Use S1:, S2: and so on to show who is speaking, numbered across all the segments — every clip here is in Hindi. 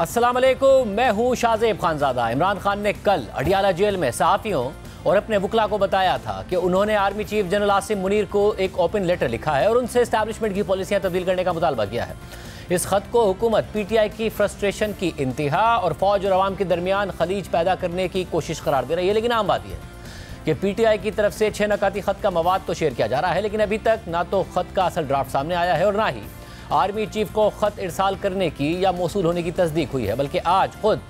S1: अस्सलाम वालेकुम, मैं हूं शाहजेब खानजादा। इमरान खान ने कल अडियाला जेल में सहाफ़ियों और अपने वकला को बताया था कि उन्होंने army chief general Asim Munir को एक ओपन लेटर लिखा है और उनसे एस्टैब्लिशमेंट की पॉलिसियां तब्दील करने का मुतालबा किया है। इस खत को हुकूमत पीटीआई की फ्रस्ट्रेशन की इंतहा और फौज और अवाम के दरमियान खलीज पैदा करने की कोशिश करार दे रही है। लेकिन आम बात यह है कि पीटीआई की तरफ से 6 नकाती खत का मवाद तो शेयर किया जा रहा है, लेकिन अभी तक ना तो खत का असल ड्राफ्ट सामने आया है और ना ही आर्मी चीफ को खत इरसाल करने की या मौसूल होने की तस्दीक हुई है। बल्कि आज खुद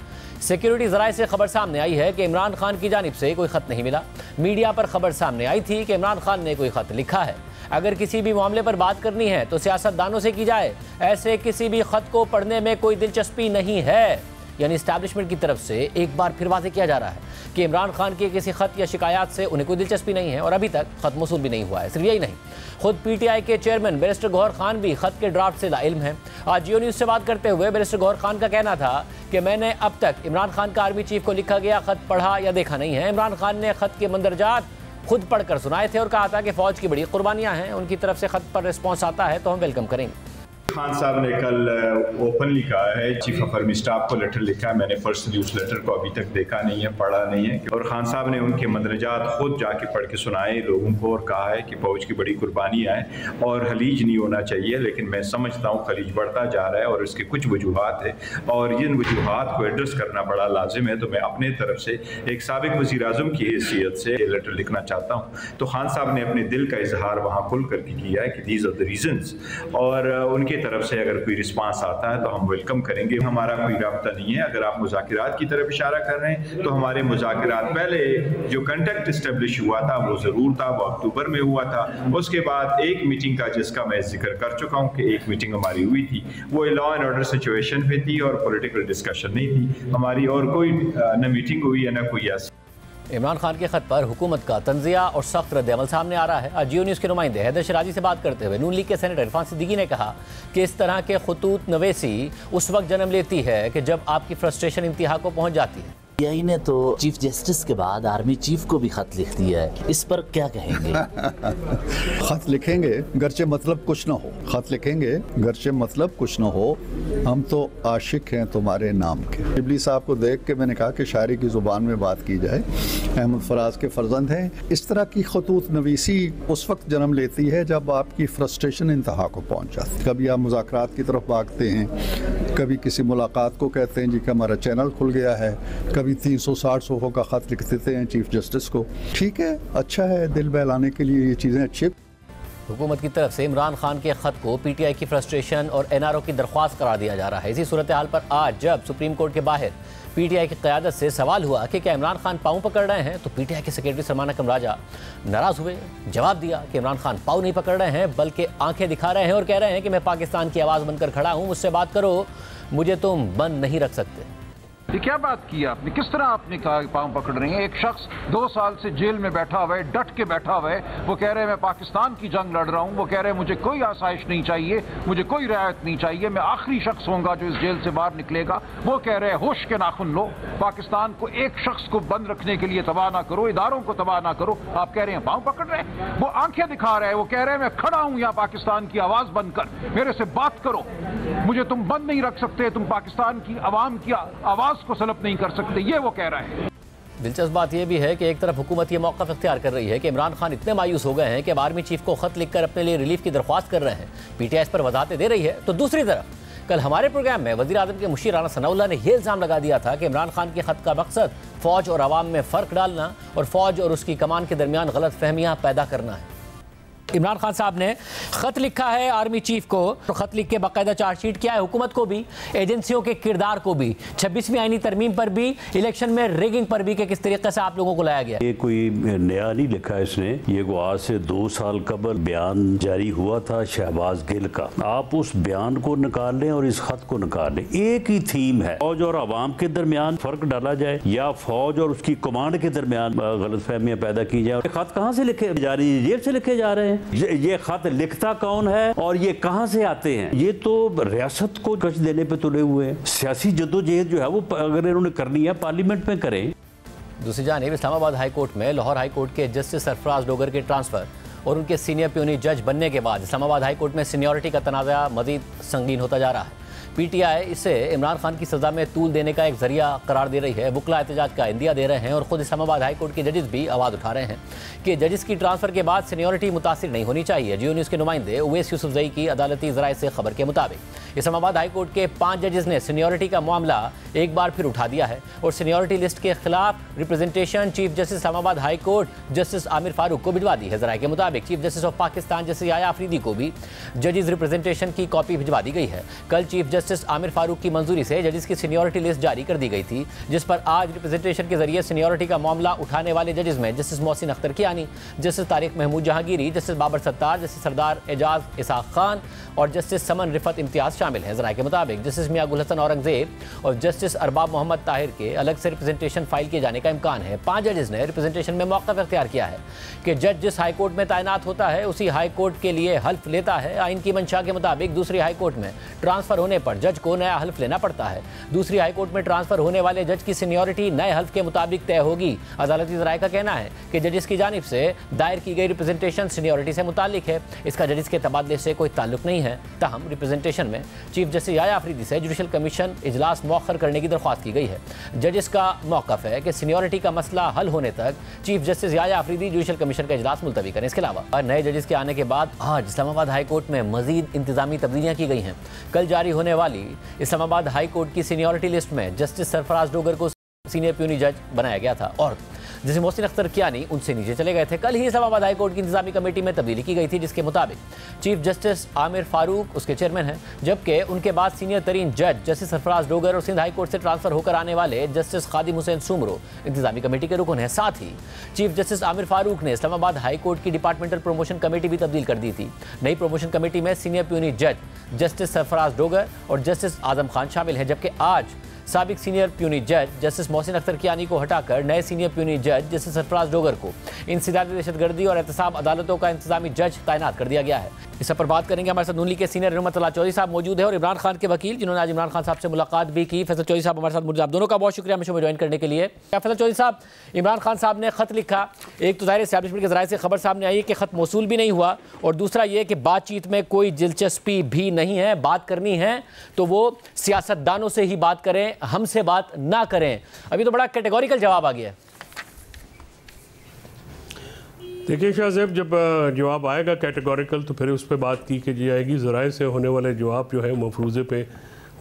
S1: सिक्योरिटी ज़राए से खबर सामने आई है कि इमरान खान की जानिब से कोई खत नहीं मिला। मीडिया पर खबर सामने आई थी कि इमरान खान ने कोई खत लिखा है। अगर किसी भी मामले पर बात करनी है तो सियासतदानों से की जाए, ऐसे किसी भी खत को पढ़ने में कोई दिलचस्पी नहीं है। यानी इस्टेब्लिशमेंट की तरफ से एक बार फिर वाज़ेह किया जा रहा है कि इमरान खान के किसी खत या शिकायत से उन्हें कोई दिलचस्पी नहीं है और अभी तक खत मौसूल भी नहीं हुआ है। सिर्फ यही नहीं, खुद पीटीआई के चेयरमैन बैरिस्टर गौहर खान भी खत के ड्राफ्ट से लाइल्म हैं। आज जियो न्यूज़ से बात करते हुए बैरिस्टर गौहर खान का कहना था कि मैंने अब तक इमरान खान का आर्मी चीफ को लिखा गया खत पढ़ा या देखा नहीं है। इमरान खान ने खत के मंदरजात खुद पढ़कर सुनाए थे और कहा था कि फौज की बड़ी कुर्बानियां हैं, उनकी तरफ से खत पर रिस्पॉन्स आता है तो हम वेलकम करेंगे।
S2: खान साहब ने कल ओपनली कहा है, चीफ ऑफ आर्मी स्टाफ को लेटर लिखा है। मैंने पर्सनली उस लेटर को अभी तक देखा नहीं है, पढ़ा नहीं है। और खान साहब ने उनके मंदरजात खुद जाके पढ़ के सुनाए लोगों को और कहा है कि फौज की बड़ी कुर्बानियाँ हैं और खलीज नहीं होना चाहिए। लेकिन मैं समझता हूँ खलीज बढ़ता जा रहा है और इसके कुछ वजूहात है और जिन वजूहात को एड्रेस करना बड़ा लाजिम है। तो मैं अपने तरफ से एक साबिक वज़ीर आज़म की हैसियत से ये लेटर लिखना चाहता हूँ। तो खान साहब ने अपने दिल का इजहार वहाँ खुल करके किया है कि दीज आर द रीजंस, और उनके तरफ से अगर कोई रिस्पांस आता है तो हम वेलकम करेंगे। हमारा कोई राब्ता नहीं है। अगर आप मुज़ाकिरात की तरफ इशारा कर रहे हैं तो हमारे मुज़ाकिरात पहले जो कंटेक्ट इस्टेब्लिश हुआ था वो ज़रूर था, वो अक्टूबर में हुआ था। उसके बाद एक मीटिंग का जिसका मैं जिक्र कर चुका हूँ कि एक मीटिंग हमारी हुई थी, वो लॉ एंड ऑर्डर सिचुएशन पे थी और पॉलिटिकल डिस्कशन नहीं थी हमारी, और कोई न मीटिंग हुई है न कोई ऐसा।
S1: इमरान खान के खत पर हुकूमत का तंजिया और सख्त रद्द-ए-अमल सामने आ रहा है। आज जियो न्यूज़ के नुमाइंदे हैदर शराजी से बात करते हुए नून लीग के सेनेटर इरफान सिद्दीकी ने कहा कि इस तरह के खतूत नवेसी उस वक्त जन्म लेती है कि जब आपकी फ्रस्ट्रेशन इंतहा को पहुंच जाती है।
S3: पीटीआई ने तो चीफ जस्टिस के बाद आर्मी चीफ को भी खत लिख दिया है, इस पर क्या कहेंगे?
S4: खत लिखेंगे गरचे मतलब कुछ ना हो, खत लिखेंगे गरचे मतलब कुछ ना हो। हम तो आशिक हैं तुम्हारे नाम के। शिबली साहब को देख के मैंने कहा कि शायरी की ज़ुबान में बात की जाए। अहमद फराज के फर्जंद हैं। इस तरह की खतूत नवीसी उस वक्त जन्म लेती है जब आपकी फ्रस्ट्रेशन इंतहा को पहुँच जाती है। कभी आप मुज़ाकरात की तरफ भागते हैं, कभी किसी मुलाकात को कहते हैं जी कि हमारा चैनल खुल गया है, कभी 360 का खत लिख देते हैं चीफ जस्टिस को। ठीक है, अच्छा है, दिल बहलाने के लिए ये चीज़ें अच्छी।
S1: हुकूमत की तरफ से इमरान खान के खत को पीटीआई की फ्रस्ट्रेशन और एनआरओ की दरख्वास्त करार दिया जा रहा है। इसी सूरत हाल पर आज जब सुप्रीम कोर्ट के बाहर पीटीआई की क़यादत से सवाल हुआ कि क्या इमरान खान पाँव पकड़ रहे हैं, तो पीटीआई के सेक्रेटरी सरमाना कमराजा नाराज़ हुए। जवाब दिया कि इमरान खान पाँव नहीं पकड़ रहे हैं बल्कि आंखें दिखा रहे हैं और कह रहे हैं कि मैं पाकिस्तान की आवाज़ बनकर खड़ा हूँ, मुझसे बात करो, मुझे तुम बंद नहीं रख सकते।
S5: ये क्या बात की आपने? किस तरह आपने कहा पाँव पकड़ रहे हैं? एक शख्स 2 साल से जेल में बैठा हुआ है, डट के बैठा हुआ है, वो कह रहे हैं मैं पाकिस्तान की जंग लड़ रहा हूं, वो कह रहे हैं मुझे कोई आसाइश नहीं चाहिए, मुझे कोई रियायत नहीं चाहिए, मैं आखिरी शख्स होऊंगा जो इस जेल से बाहर निकलेगा। वो कह रहे हैं होश के नाखुन लो, पाकिस्तान को एक शख्स को बंद रखने के लिए तबाह ना करो, इदारों को तबाह ना करो। आप कह रहे हैं पाँव पकड़ रहे हैं। वो आंखें दिखा रहे हैं, वो कह रहे हैं मैं खड़ा हूं यहाँ पाकिस्तान की आवाज बनकर, मेरे से बात करो, मुझे तुम बंद नहीं रख सकते, तुम पाकिस्तान की आवाम की आवाज को सलब नहीं कर सकते, ये वो कह रहा है।
S1: दिलचस्प बात यह भी है कि एक तरफ हुकूमत ये मौक़िफ़ इख्तियार कर रही है कि इमरान खान इतने मायूस हो गए हैं कि अब आर्मी चीफ को खत लिखकर अपने लिए रिलीफ की दरख्वास्त कर रहे हैं। पीटीआई इस पर वजाहतें दे रही है, तो दूसरी तरफ कल हमारे प्रोग्राम में वज़ीर आज़म के मुशीर राना सनाउल्लाह ने यह इल्ज़ाम लगा दिया था कि इमरान खान के खत का मकसद फ़ौज और आवाम में फ़र्क डालना और फ़ौज और उसकी कमान के दरमियान गलत फहमियाँ पैदा करना है। इमरान खान साहब ने खत लिखा है आर्मी चीफ को, तो खत लिख के बाकायदा चार्जशीट किया है, हुकूमत को भी, एजेंसियों के किरदार को भी, 26वीं आईनी तरमीम पर भी, इलेक्शन में रिगिंग पर भी, कि किस तरीके से आप लोगों को लाया गया।
S6: ये कोई नया नहीं लिखा है इसने, ये को आज से 2 साल कबल बयान जारी हुआ था शहबाज गिल का। आप उस बयान को निकाल लें और इस खत को निकाल लें, एक ही थीम है, फौज और आवाम के दरमियान फर्क डाला जाए या फौज और उसकी कमांड के दरमियान गलत फहमियाँ पैदा की जाए। खत कहाँ से लिखे जा रही है? जेब से लिखे जा रहे हैं। ये खत लिखता कौन है और ये कहां से आते हैं? ये तो रियासत को कश देने पे तुले हुए हैं। सियासी जद्दोजहद जो है वो अगर इन्होंने करनी है पार्लियामेंट में करें।
S1: दूसरी जानिब इस्लामाबाद हाई कोर्ट में लाहौर हाई कोर्ट के जस्टिस सरफराज डोगर के ट्रांसफर और उनके सीनियर प्यूनी जज बनने के बाद इस्लामाबाद हाई कोर्ट में सीनियरिटी का तनाज़ा मजीद संगीन होता जा रहा है। PTI इसे इमरान खान की सजा में तूल देने का एक जरिया करार दे रही है। वुकला एहतजाज का इंदिया दे रहे हैं और खुद इस्लामाबाद हाई कोर्ट के जजेस भी आवाज़ उठा रहे हैं कि जजेस की ट्रांसफर के बाद सीनियरिटी मुतासिर नहीं होनी चाहिए। जियो न्यूज़ के नुमाइंदे उवैस यूसुफजई की अदालती ज़राए से खबर के मुताबिक इस्लामाबाद हाई कोर्ट के 5 जजेस ने सीनियरिटी का मामला एक बार फिर उठा दिया है और सीनियरिटी लिस्ट के खिलाफ representation chief justice Islamabad high court justice Aamir Farooq को भिजवा दी है। ज़राए के मुताबिक chief justice of Pakistan justice Yahya Afridi को भी जजेस रिप्रेजेंटेशन की कॉपी भिजवा दी गई है। कल चीफ जस्टिस आमिर फारूक की मंजूरी से जजेस की सीनियरिटी लिस्ट जारी कर दी गई थी, जिस पर आज रिप्रेजेंटेशन के जरिए सीनियरिटी का मामला उठाने वाले जजेस में justice Mohsin Akhtar Kayani, justice Tariq Mahmood Jahangiri, justice Babar Sattar, justice Sardar Ejaz Ishaq Khan और जस्टिस समन रिफत इम्तियाज शामिल हैं। ज़राए के मुताबिक जस्टिस मियां गुल हसन औरंगजेब और जस्टिस अरबाब मोहम्मद ताहिर के अलग से रिप्रेजेंटेशन फाइल किए जाने का इम्कान है। 5 जजेस ने रिप्रेजेंटेशन में मौक़िफ़ इख्तियार किया है कि जज जिस हाई कोर्ट में तैनात होता है उसी हाई कोर्ट के लिए हल्फ लेता है। आइन की मंशा के मुताबिक दूसरी हाई कोर्ट में ट्रांसफर होने पर जज को नया हल्फ लेना पड़ता है। दूसरी हाई कोर्ट में ट्रांसफर होने वाले जज की सीनियरिटी नए हल्फ के मुताबिक तय होगी। अदालती ज़राए का कहना है कि जजेस की जानिब से दायर की गई रिप्रेजेंटेशन सीनियरिटी से मुताल्लिक है, इसका जजेस के तबादले से कोई ताल्लुक नहीं है। ताहम रिप्रेजेंटेशन में चीफ जस्टिस याया अफरीदी से जुडिशल कमीशन इजलास मौखर करने की दरख्वास्त की गई है। जजेस का मौक़िफ़ है कि सीनियरिटी का मसला हल होने तक chief justice Yahya Afridi judicial commission का इजलास मुलतवी करें। इसके अलावा नए जजेस के आने के बाद आज इस्लामाबाद हाई कोर्ट में मजीद इंतजामी तब्दीलियाँ की गई हैं। कल जारी होने वाली इस्लामाबाद हाई कोर्ट की सीनियरिटी लिस्ट में जस्टिस सरफराज डोगर को सीनियर प्यूनी जज बनाया गया था और जैसे मोहसिन अख्तर कियानी उनसे नीचे चले गए थे। कल ही इस्लामाबाद हाई कोर्ट की इंतजामी कमेटी में तब्दीली की गई थी, जिसके मुताबिक चीफ जस्टिस आमिर फारूक उसके चेयरमैन हैं, जबकि उनके बाद सीनियर तरीन जज जस्टिस सरफराज डोगर और सिंध हाई कोर्ट से ट्रांसफर होकर आने वाले जस्टिस खादिम हुसैन सुमरो इंतजामी कमेटी के रुकन हैं। साथ ही चीफ जस्टिस आमिर फारूक ने इस्लामाबाद हाई कोर्ट की डिपार्टमेंटल प्रमोशन कमेटी भी तब्दील कर दी थी। नई प्रमोशन कमेटी में सीनियर प्यूनी जज जस्टिस सरफराज डोगर और जस्टिस आजम खान शामिल हैं, जबकि आज साबिक सीनियर प्यूनी जज जस्टिस मोहसिन अख्तर कियानी को हटाकर नए सीनियर प्यूनी जज जस्टिस सरफराज डोगर को इंसदादी दहशतगर्दी और एहतसाब अदालतों का इंतजामी जज तैनात कर दिया गया है। इस पर बात करेंगे। हमारे साथ नून के सीनियर रहमतुल्लाह चौधरी साहब मौजूद है और इमरान खान के वकील, जिन्होंने आज इमरान खान साहब से मुलाकात भी की। फैसल चौधरी साहब हमारे साथ मौजूद, आप दोनों का बहुत शुक्रिया हमें ज्वाइन करने के लिए। फैसल चौधरी साहब, इमरान खान साहब ने खत लिखा, एक तो ज़ाहिर एस्टैब्लिशमेंट के ज़राए से खबर सामने आई है कि खत मौसूल भी नहीं हुआ और दूसरा ये कि बातचीत में कोई दिलचस्पी भी नहीं है। बात करनी है तो वो सियासतदानों से ही बात करें, हमसे बात ना करें। अभी तो बड़ा कैटेगोरिकल जवाब आ गया है।
S7: देखिए शाहज़ेब, जब जवाब आएगा कैटेगोरिकल तो फिर उस पर बात की जाएगी। ज़राए से होने वाले जवाब जो है मफरूज़े पे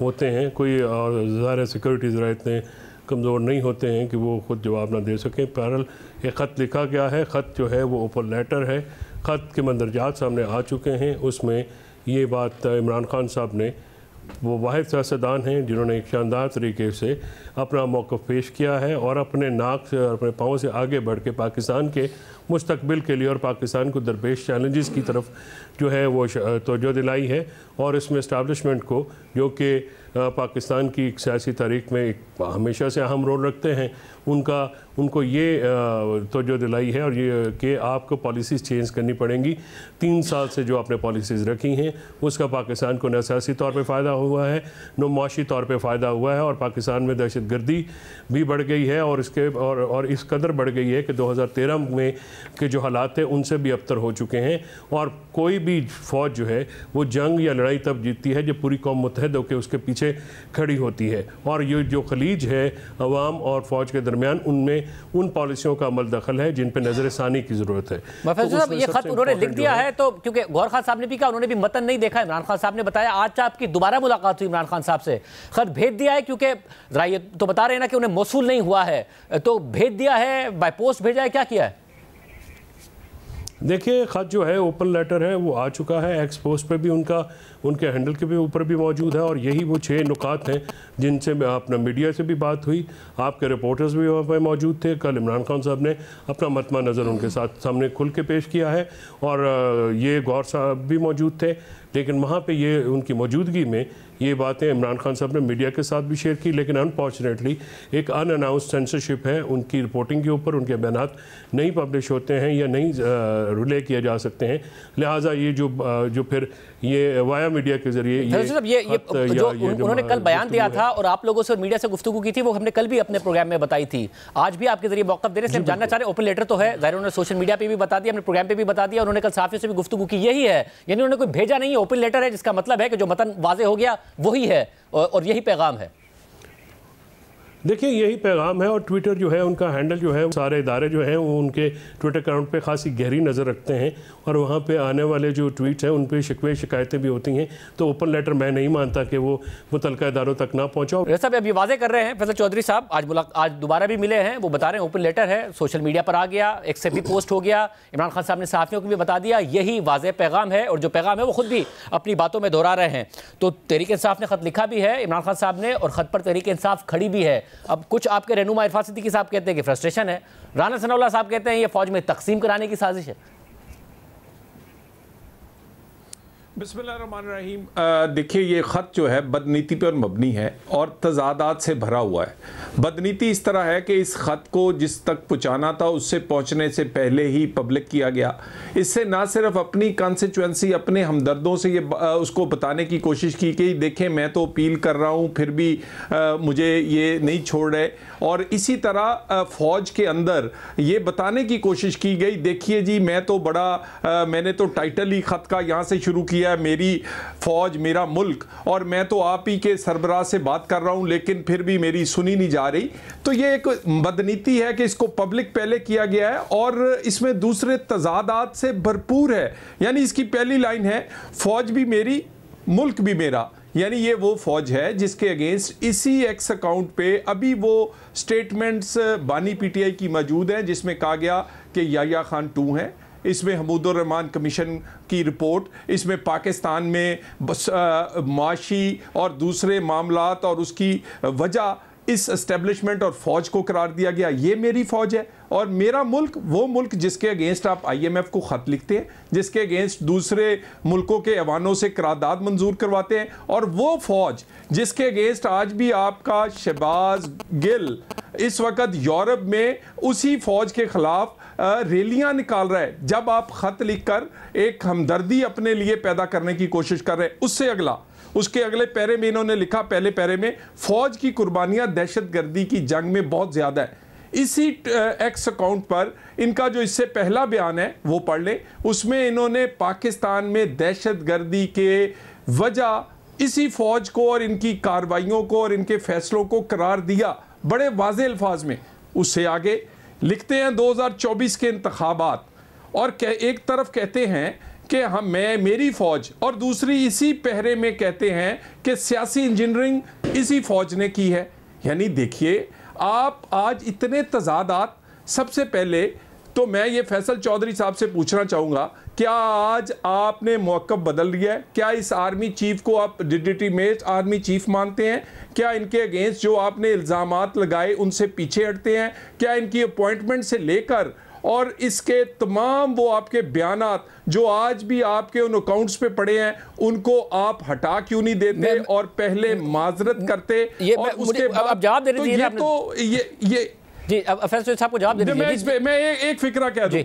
S7: होते हैं, कोई ज़ाहिर सिक्योरिटी ज़रा इतने कमज़ोर नहीं होते हैं कि वो ख़ुद जवाब ना दे सकें। बहरहाल एक ख़त लिखा गया है, ख़त जो है वो ओपन लेटर है, ख़त के मंदरजात सामने आ चुके हैं। उसमें ये बात इमरान खान साहब ने, वो वाहिद सियासतदान हैं जिन्होंने एक शानदार तरीके से अपना मौक़िफ़ पेश किया है और अपने नाक से और अपने पाँव से आगे बढ़ के पाकिस्तान के मुस्तकबिल के लिए और पाकिस्तान को दरपेश चैलेंजेस की तरफ जो है वो तवज्जो दिलाई है। और इसमें इस्टेब्लिशमेंट को, जो कि पाकिस्तान की सियासी तारीख में एक हमेशा से अहम रोल रखते हैं, उनको ये तवज्जो दिलाई है और ये कि आपको पॉलिसीज़ चेंज करनी पड़ेंगी। 3 साल से जो आपने पॉलिसीज़ रखी हैं उसका पाकिस्तान को न सियासी तौर पे फ़ायदा हुआ है, न मुआशी तौर पे फ़ायदा हुआ है और पाकिस्तान में दहशतगर्दी भी बढ़ गई है और इस कदर बढ़ गई है कि 2013 में के जो हालात थे उनसे भी अबतर हो चुके हैं। और कोई भी फ़ौज जो है वो जंग या लड़ाई तब जीतती है जब पूरी कौम मुत्तहद होकर उसके पीछे खड़ी होती है। और ये जो खलीज है अवाम और फ़ौज के दरमियान, उनमें उन पॉलिसियों का अमल दखल है जिन पर नजर सानी की ज़रूरत है।
S1: तो ये खत उन्होंने लिख दिया है, तो क्योंकि गौर खान साहब ने भी कहा उन्होंने भी मतन नहीं देखा। इमरान खान साहब ने बताया आज आपकी दोबारा मुलाकात हुई इमरान खान साहब से, खत भेज दिया है, क्योंकि ये तो बता रहे हैं ना कि उन्हें मौसूल नहीं हुआ है, तो भेज दिया है, बाय पोस्ट भेजा है, क्या किया है?
S7: देखिए, ख़त जो है ओपन लेटर है वो आ चुका है, एक्स पोस्ट पे भी उनके हैंडल के भी ऊपर भी मौजूद है और यही वो 6 नुकात हैं जिनसे अपना मीडिया से भी बात हुई, आपके रिपोर्टर्स भी वहाँ पर मौजूद थे। कल इमरान खान साहब ने अपना मतमा नज़र उनके साथ सामने खुल के पेश किया है और ये गौर साहब भी मौजूद थे, लेकिन वहाँ पे ये उनकी मौजूदगी में ये बातें इमरान खान साहब ने मीडिया के साथ भी शेयर की। लेकिन अनफॉर्चुनेटली एक अनअनाउंस्ड सेंसरशिप है, उनकी रिपोर्टिंग के ऊपर उनके बयानात नहीं पब्लिश होते हैं या नहीं रिले किए जा सकते हैं। लिहाजा ये जो फिर ये वाया मीडिया के जरिए
S1: जो उन्होंने कल बयान दिया था और आप लोगों से और मीडिया से गुफ्तगू की थी, वो हमने कल भी अपने प्रोग्राम में बताई थी, आज भी आपके जरिए मौक़िफ़ दे रहे हैं। हम जानना चाह रहे हैं, ओपन लेटर तो है, ज़ाहिर उन्होंने सोशल मीडिया पे भी बता दिया, अपने प्रोग्राम पे भी बता दिया, उन्होंने कल साफियों से भी गुफ्तगू की, यही है, यानी उन्होंने कोई भेजा नहीं है, ओपन लेटर है, जिसका मतलब है कि जो मतन वाज़े हो गया वही है और यही पैगाम है।
S7: देखिए यही पैगाम है, और ट्विटर जो है उनका हैंडल जो है, सारे इदारे जो हैं वो उनके ट्विटर अकाउंट पे खासी गहरी नज़र रखते हैं और वहाँ पे आने वाले जो ट्वीट्स हैं उन पे शिकवे शिकायतें भी होती हैं। तो ओपन लेटर मैं नहीं मानता कि वो मुतलका इदारों तक ना पहुँचाओ।
S1: जैसा भी अभी वाजे कर रहे हैं फैसल चौधरी साहब, आज दोबारा भी मिले हैं, वो बता रहे हैं ओपन लेटर है, सोशल मीडिया पर आ गया, एक से भी पोस्ट हो गया, इमरान खान साहब ने सहाफ़ियों को भी बता दिया, यही वाज़ेह पैगाम है। और जो पैगाम है वो खुद भी अपनी बातों में दोहरा रहे हैं। तो तहरीक इंसाफ ने ख़त लिखा भी है इमरान खान साहब ने, और ख़त पर तहरीक इंसाफ खड़ी भी है। अब कुछ आपके रहनुमा इरफान सिद्दीकी साहब कहते हैं कि फ्रस्ट्रेशन है, राना सनाउल्लाह साहब कहते हैं ये फौज में तकसीम कराने की साजिश है।
S8: बिस्मिल्लाहिर्रहमानिर्रहीम। देखिए ये ख़त जो है बदनीति पर मबनी है और तजादात से भरा हुआ है। बदनीति इस तरह है कि इस ख़त को जिस तक पहुँचाना था उससे पहुँचने से पहले ही पब्लिक किया गया। इससे ना सिर्फ अपनी कॉन्स्टिट्यूएंसी, अपने हमदर्दों से ये उसको बताने की कोशिश की कि देखें मैं तो अपील कर रहा हूँ फिर भी मुझे ये नहीं छोड़ रहे, और इसी तरह फ़ौज के अंदर ये बताने की कोशिश की गई, देखिए जी मैं तो बड़ा मैंने तो टाइटल ही ख़त का यहाँ से शुरू किया, मेरी फौज मेरा मुल्क, और मैं तो आप ही के सरबराह से बात कर रहा हूं लेकिन फिर भी मेरी सुनी नहीं जा रही। तो ये एक बदनीति है कि इसको पब्लिक पहले किया गया है और इसमें दूसरे तजादात से भरपूर है। यानी इसकी पहली लाइन है फौज भी मेरी मुल्क भी मेरा, यानी ये वो फौज है जिसके अगेंस्ट इसी एक्स अकाउंट पे अभी वो स्टेटमेंट्स बानी पीटीआई की मौजूद हैं जिसमें कहा गया कि याया खान 2 हैं, इसमें हमूदुर रहमान कमीशन की रिपोर्ट, इसमें पाकिस्तान में माशी और दूसरे मामलात और उसकी वजह इस एस्टेब्लिशमेंट और फौज को करार दिया गया। ये मेरी फौज है और मेरा मुल्क वो मुल्क जिसके अगेंस्ट आप IMF को ख़त लिखते हैं, जिसके अगेंस्ट दूसरे मुल्कों के ऐवानों से करारदाद मंजूर करवाते हैं, और वो फौज जिसके अगेंस्ट आज भी आपका शहबाज गिल इस वक्त यूरोप में उसी फौज के खिलाफ रैलियां निकाल रहा है। जब आप ख़त लिखकर एक हमदर्दी अपने लिए पैदा करने की कोशिश कर रहे हैं, उससे अगला उसके अगले पैरे में इन्होंने लिखा, पहले पैरे में, फौज की कुर्बानियां दहशतगर्दी की जंग में बहुत ज्यादा है। इसी एक्स अकाउंट पर इनका जो इससे पहला बयान है वो पढ़ लें, उसमें इन्होंने पाकिस्तान में दहशतगर्दी के वजह इसी फौज को और इनकी कार्रवाइयों को और इनके फैसलों को करार दिया बड़े वाज़ेह अल्फाज में। उससे आगे लिखते हैं 2024 के इंतखाबात, और एक तरफ कहते हैं कि हम मेरी फौज, और दूसरी इसी पहरे में कहते हैं कि सियासी इंजीनियरिंग इसी फौज ने की है। यानी देखिए आप आज इतने तजादात। सबसे पहले तो मैं ये फैसल चौधरी साहब से पूछना चाहूँगा, क्या आज आपने मौक़िफ़ बदल लिया है? क्या इस आर्मी चीफ को आप डिजिटिमेट आर्मी चीफ मानते हैं? क्या इनके अगेंस्ट जो आपने इल्ज़ामात लगाए उनसे पीछे हटते हैं? क्या इनकी अपॉइंटमेंट से लेकर और इसके तमाम वो आपके बयानात जो आज भी आपके उन अकाउंट्स पे पड़े हैं उनको आप हटा क्यों नहीं देते और पहले माजरत करते? और उसके बाद
S1: जवाब दे
S8: दीजिए। तो ये
S1: जी अब फैसल साहब को जवाब दे दीजिए।
S8: मैं एक फिक्रा कह दूं,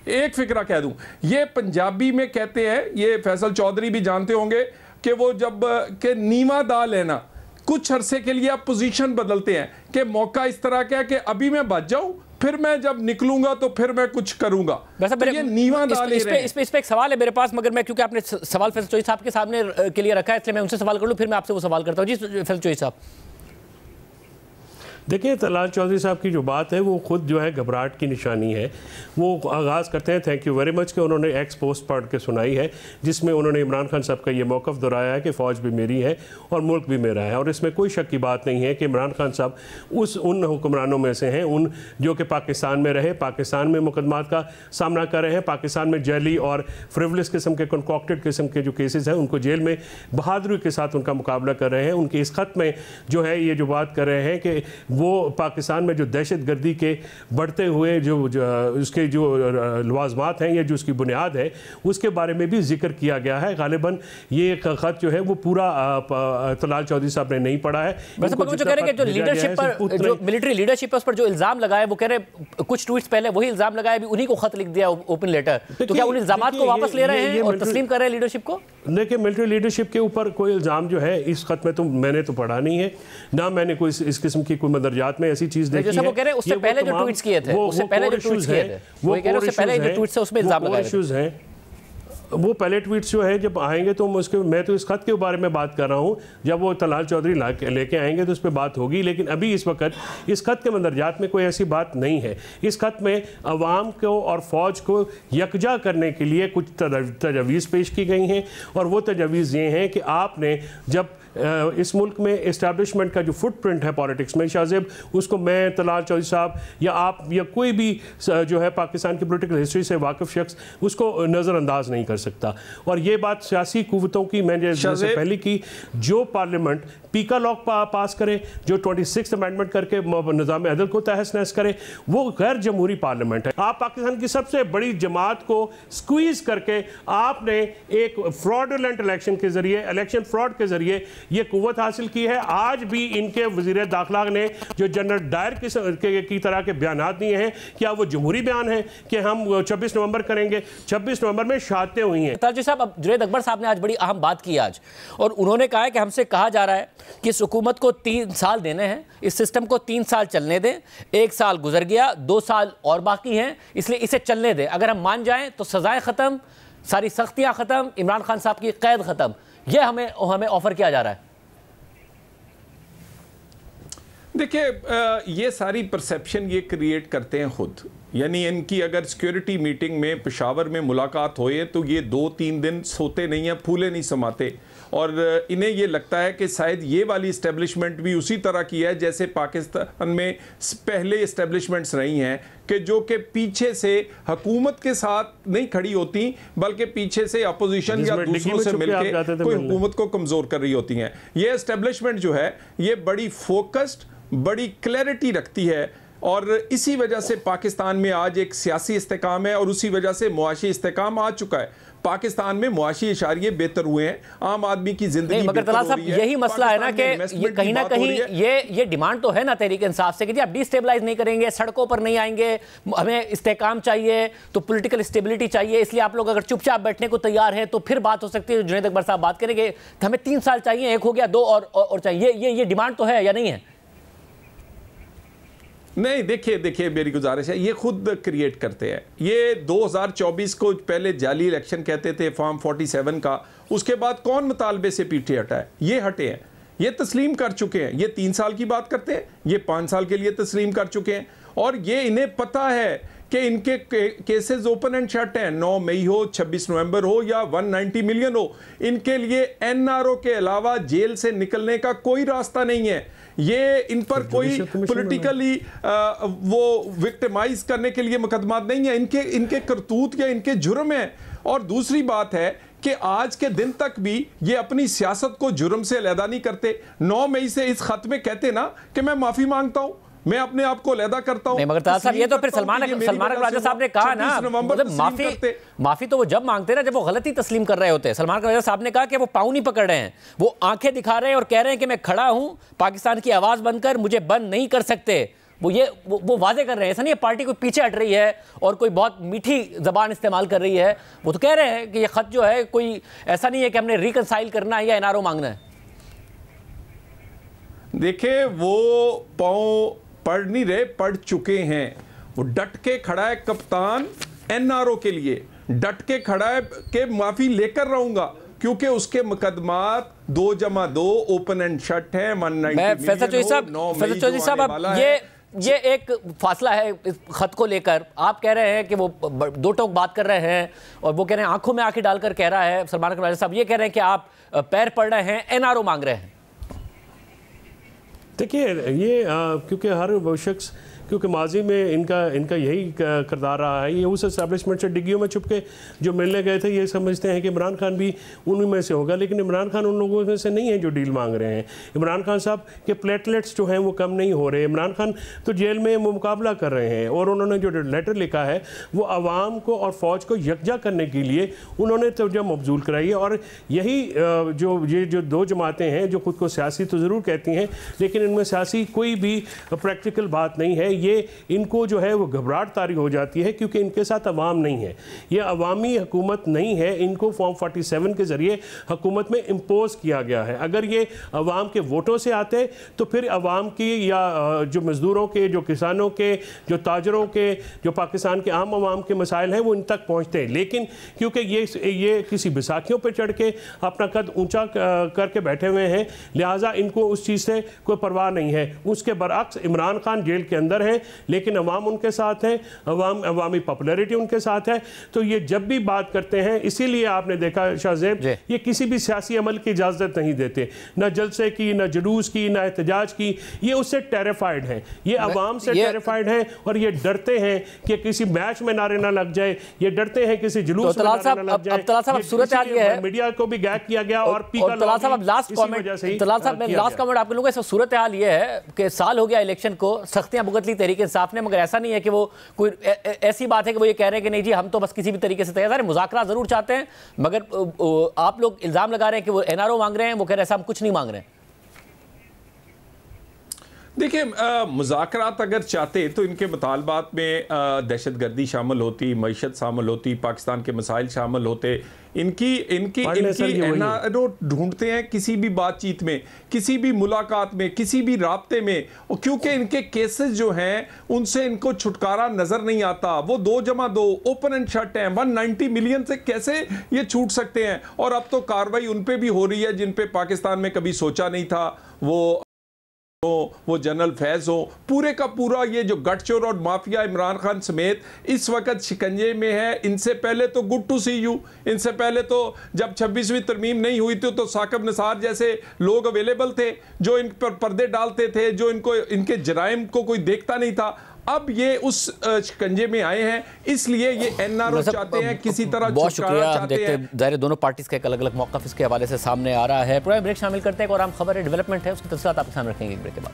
S8: एक फिक्रा कह दूं, ये पंजाबी में कहते हैं, ये फैसल चौधरी भी जानते होंगे कि वो जब के नीवा दाल है ना, कुछ अरसे के लिए आप पोजीशन बदलते हैं कि मौका इस तरह का है कि अभी मैं बच जाऊं, फिर मैं जब निकलूंगा तो फिर मैं कुछ करूंगा। तो ये नीवा डाल
S1: इस पे एक सवाल है मेरे पास, मगर मैं क्योंकि आपने सवाल फैसल चौधरी साहब के सामने के लिए रखा है इसलिए मैं उनसे सवाल कर लूं, फिर मैं आपसे वो सवाल करता हूं। जी फैसल चौधरी साहब,
S7: देखिए तलाल चौधरी साहब की जो बात है वो खुद जो है घबराहट की निशानी है। वो आगाज़ करते हैं थैंक यू वेरी मच कि उन्होंने एक्स पोस्ट पढ़ के सुनाई है जिसमें उन्होंने इमरान खान साहब का ये मौक़िफ़ दोहराया है कि फ़ौज भी मेरी है और मुल्क भी मेरा है। और इसमें कोई शक की बात नहीं है कि इमरान खान साहब उन हुक्मरानों में से हैं उन जो कि पाकिस्तान में रहे, पाकिस्तान में मुकदमात का सामना कर रहे हैं, पाकिस्तान में जैली और फ्रिवलेस किस्म के कंकॉक्टेड किस्म के जो केसेस हैं उनको जेल में बहादुरी के साथ उनका मुकाबला कर रहे हैं। उनके इस ख़त में जो है ये जो बात कर रहे हैं कि वो पाकिस्तान में जो दहशतगर्दी के बढ़ते हुए जो उसके जो लवाजमात हैं या जो उसकी बुनियाद है उसके बारे में भी जिक्र किया गया है। गालिबन ये ख़त जो है वो पूरा तलाल चौधरी साहब ने नहीं पढ़ा है।
S1: जो कह रहे हैं कि जो लीडरशिप पर जो मिलिट्री लीडरशिप पर जो इल्ज़ाम लगाए, वो कह रहे कुछ ट्वीट्स पहले वही इल्ज़ाम लगाए, अभी उन्हीं को खत लिख दिया ओपन लेटर, तो क्या उन इल्ज़ामात को वापस ले रहे हैं और तस्लीम कर रहे हैं लीडरशिप को?
S7: देखिए मिलिट्री लीडरशिप के ऊपर कोई इल्ज़ाम जो है इस खत में तो मैंने तो पढ़ा नहीं है, ना मैंने कोई इस किस्म की कोई मदरजात में ऐसी चीज़ देखी है।
S1: वो कह रहे हैं उससे पहले जो ट्वीट्स किए थे, उससे पहले जो ट्वीट्स किए थे, वो कह रहे हैं उससे पहले जो ट्वीट्स है उसमें इल्ज़ाम लगाए
S7: इश्यूज हैं। वो पहले ट्वीट्स जो है जब आएंगे तो मैं तो इस खत के बारे में बात कर रहा हूँ, जब वो तलाल चौधरी लेके आएंगे तो उस पर बात होगी। लेकिन अभी इस वक्त इस खत के मंदरजात में कोई ऐसी बात नहीं है। इस खत में अवाम को और फ़ौज को यकजा करने के लिए कुछ तजवीज़ पेश की गई हैं, और वो तजवीज़ ये हैं कि आपने जब इस मुल्क में इस्टेब्लिशमेंट का जो फुटप्रिंट है पॉलिटिक्स में, शाहजेब, उसको मैं, तलाल चौधरी साहब या आप या कोई भी जो है पाकिस्तान की पॉलिटिकल हिस्ट्री से वाकिफ शख्स उसको नज़रअंदाज नहीं कर सकता। और ये बात सियासी कुव्वतों की मैंने जैसे पहले की, जो पार्लियामेंट पीका लॉ पास करे, जो 26th अमेंडमेंट करके निज़ाम अदल को तहस नहस करे, वो गैर जमहूरी पार्लियामेंट है। आप पाकिस्तान की सबसे बड़ी जमात को स्क्वीज़ करके आपने एक फ्रॉडुलेंट इलेक्शन के ज़रिए, इलेक्शन फ्रॉड के ज़रिए ये कुव्वत हासिल की है। आज भी इनके वज़ीर दाखिला ने जो जनरल डायर की तरह के बयानात दिए हैं, क्या वो जमहूरी बयान है कि हम 26 नवंबर करेंगे? 26 नवंबर में शहादतें हुई हैं।
S1: ताजु साहब, अब जुनैद अकबर साहब ने आज बड़ी अहम बात की आज, और उन्होंने कहा है कि हमसे कहा जा रहा है कि इस हुकूमत को 3 साल देने हैं, इस सिस्टम को 3 साल चलने दें। 1 साल गुजर गया, 2 साल और बाकी हैं, इसलिए इसे चलने दें। अगर हम मान जाएं तो सजाएं ख़त्म, सारी सख्तियां ख़त्म, इमरान खान साहब की कैद ख़त्म। यह हमें ऑफर किया जा रहा है।
S8: देखिए, ये सारी परसेप्शन ये क्रिएट करते हैं खुद। यानी इनकी अगर सिक्योरिटी मीटिंग में पेशावर में मुलाकात होए तो ये 2-3 दिन सोते नहीं हैं, फूले नहीं समाते, और इन्हें ये लगता है कि शायद ये वाली इस्टेब्लिशमेंट भी उसी तरह की है जैसे पाकिस्तान में पहले इस्टेब्लिशमेंट्स रही हैं, कि जो कि पीछे से हुकूमत के साथ नहीं खड़ी होती बल्कि पीछे से अपोजिशन या दूसरों से मिलकर कोई हुकूमत को कमज़ोर कर रही होती हैं। ये इस्टेब्लिशमेंट जो है ये बड़ी फोकस्ड, बड़ी क्लैरिटी रखती है, और इसी वजह से पाकिस्तान में आज एक सियासी इस्तेकाम है और उसी वजह से मुआशी इस्तेकाम आ चुका है। पाकिस्तान में मुआशी इशारिये बेहतर हुए हैं, आम आदमी की जिंदगी
S1: मगर तलाल साहब, यही मसला है ना कि ये कहीं ना कहीं ये डिमांड तो है ना तहरीक इंसाफ से कि जी आप डिस्टेबलाइज नहीं करेंगे, सड़कों पर नहीं आएंगे, हमें इस्तेकाम चाहिए, तो पॉलिटिकल स्टेबिलिटी चाहिए, इसलिए आप लोग अगर चुपचाप बैठने को तैयार हैं तो फिर बात हो सकती है। जुनैद अकबर साहब बात करेंगे, हमें 3 साल चाहिए, 1 हो गया, 2 और चाहिए, ये डिमांड तो है या नहीं है?
S8: नहीं, देखिए मेरी गुजारिश है, ये खुद क्रिएट करते हैं। ये 2024 को पहले जाली इलेक्शन कहते थे फॉर्म 47 का, उसके बाद कौन मुतालबे से पीछे हटा है? ये हटे हैं, ये तस्लीम कर चुके हैं। ये 3 साल की बात करते हैं, ये 5 साल के लिए तस्लीम कर चुके हैं, और ये इन्हें पता है कि इनके केसेस ओपन एंड शट हैं। 9 मई हो, 26 नवंबर हो या 190 मिलियन हो, इनके लिए एनआरओ के अलावा जेल से निकलने का कोई रास्ता नहीं है। ये इन पर कोई पॉलिटिकली वो विक्टिमाइज करने के लिए मुकदमा नहीं है, इनके करतूत या इनके जुर्म है। और दूसरी बात है कि आज के दिन तक भी ये अपनी सियासत को जुर्म से अलहदा नहीं करते। 9 मई से इस खत में कहते ना कि मैं माफी मांगता हूं, मैं अपने आप को अलहदा करता हूं।
S1: मगर ताज साहब, ये तो फिर सलमान अकबर राजा साहब ने कहा ना, मतलब माफी तो वो जब मांगते ना जब वो गलती तस्लीम कर रहे होते हैं। सलमान अकबर राजा साहब ने कहा कि वो पाँव नहीं पकड़ रहे हैं, वो आंखें दिखा रहे हैं और कह रहे हैं कि मैं खड़ा हूं, पाकिस्तान की आवाज बनकर, मुझे बंद नहीं कर सकते। वो वादे कर रहे हैं। ऐसा नहीं है पार्टी कोई पीछे हट रही है और कोई बहुत मीठी जबान इस्तेमाल कर रही है। वो तो कह रहे हैं कि ये खत जो है कोई ऐसा नहीं है कि हमने रिकंसाइल करना है या एनआरओ मांगना है।
S8: देखिए, वो पाँव पढ़ नहीं रहे, पढ़ चुके हैं। वो डट के खड़ा है कप्तान एनआरओ के लिए, डट के खड़ा है कि माफी लेकर रहूंगा, क्योंकि उसके मुकदमात 2+2 ओपन एंड शट है। 190
S1: फैसल चौधरी साहब, अब ये एक फासला है इस खत को लेकर। आप कह रहे हैं कि वो 2 टोक बात कर रहे हैं और वो कह रहे हैं आंखों में आंखें डालकर कह रहा है सलमान अकबर साहब, ये कह रहे हैं कि आप पैर पड़ रहे हैं, एनआरओ मांग रहे हैं।
S7: देखिए, ये क्योंकि हर वो शख्स, क्योंकि माजी में इनका यही किरदार रहा है, ये उस एस्टेब्लिशमेंट से डिग्गियों में छुप के जो मिलने गए थे, ये समझते हैं कि इमरान खान भी उन्हीं में से होगा, लेकिन इमरान खान उन लोगों में से नहीं है जो डील मांग रहे हैं। इमरान खान साहब के प्लेटलेट्स जो हैं वो कम नहीं हो रहे। इमरान खान तो जेल में वो मुकाबला कर रहे हैं, और उन्होंने जो लेटर लिखा है वो आवाम को और फ़ौज को यकजा करने के लिए उन्होंने तवज्जो मबजूल कराई है। और यही जो 2 जमातें हैं जो खुद को सियासी तो ज़रूर कहती हैं, लेकिन इनमें सियासी कोई भी प्रैक्टिकल बात नहीं है। ये इनको जो है वो घबराहट तारी हो जाती है, क्योंकि इनके साथ अवाम नहीं है, ये अवामी हुकूमत नहीं है, इनको फॉर्म 47 के ज़रिए हुकूमत में इम्पोज किया गया है। अगर ये अवाम के वोटों से आते तो फिर अवाम की या जो मज़दूरों के, जो किसानों के, जो ताजरों के, जो पाकिस्तान के आम अवाम के मसाइल हैं वो इन तक पहुँचते हैं। लेकिन क्योंकि ये किसी बैसाखियों पर चढ़ के अपना कद ऊँचा करके बैठे हुए हैं, लिहाजा इनको उस चीज़ से कोई परवाह नहीं है। उसके बरअक्स इमरान खान जेल के अंदर हैं, लेकिन अवाम उनके साथ है, अवामी पॉपुलैरिटी उनके साथ है। तो ये जब भी बात करते हैं, इसीलिए आपने देखा शाहजेब, ये किसी भी सियासी अमल की इजाज़त नहीं देते, न जलसे की, न जुलूस की, न एहतजाज की। ये उससे टेरिफाइड हैं, ये अवाम से टेरिफाइड हैं, और ये डरते हैं कि किसी मैच में नारे ना लग जाए, ये डरते हैं किसी जुलूस में नारे ना लग जाए।
S1: सूरत हाल ये है,
S7: मीडिया को भी गैग किया गया और
S1: तलाल साहब लास्ट कमेंट आपके लोगों का। सूरत हाल ये है कि साल हो गया इलेक्शन को, सख्तियां भुगत ली तहरीक इंसाफ ने, मगर ऐसा नहीं है कि वो कोई ऐसी बात है कि वो ये कह रहे हैं कि नहीं जी हम तो बस किसी भी तरीके से तैयार हैं, मुज़ाकरा जरूर चाहते हैं, मगर आप लोग इल्जाम लगा रहे हैं कि वो एनआरओ मांग रहे हैं, वो कह रहे हैं हम कुछ नहीं मांग रहे हैं।
S8: देखिए, मुज़ाकरात अगर चाहते तो इनके मुतालबात में दहशतगर्दी शामिल होती, मईशत शामिल होती, पाकिस्तान के मसाइल शामिल होते। इनकी एनआरओ ढूंढते हैं किसी भी बातचीत में, किसी भी मुलाकात में, किसी भी राब्ते में, और क्योंकि इनके केसेस जो हैं उनसे इनको छुटकारा नजर नहीं आता। वो 2+2 ओपन एंड शट हैं, 190 मिलियन से कैसे ये छूट सकते हैं? और अब तो कार्रवाई उन पे भी हो रही है जिन पे पाकिस्तान में कभी सोचा नहीं था, वो जनरल फैज हो। पूरे का पूरा ये जो गठचोर और माफिया इमरान खान समेत इस वक्त शिकंजे में है। इनसे पहले तो गुड टू सी यू, इनसे पहले तो जब 26वीं तरमीम नहीं हुई थी तो साकिब निसार जैसे लोग अवेलेबल थे जो इन पर पर्दे डालते थे, जो इनके जराइम को कोई देखता नहीं था। अब ये उस शिकंजे में आए हैं, इसलिए ये एनआरओ चाहते हैं किसी तरह छुटकारा चाहते हैं।
S1: ज़ाहिर दोनों पार्टीज का एक अलग अलग मौक़िफ़ इसके हवाले से सामने आ रहा है। पूरा ब्रेक शामिल करते हैं और हम खबर है, डेवलपमेंट है, उसकी तफसीलात आपके सामने रखेंगे ब्रेक के बाद।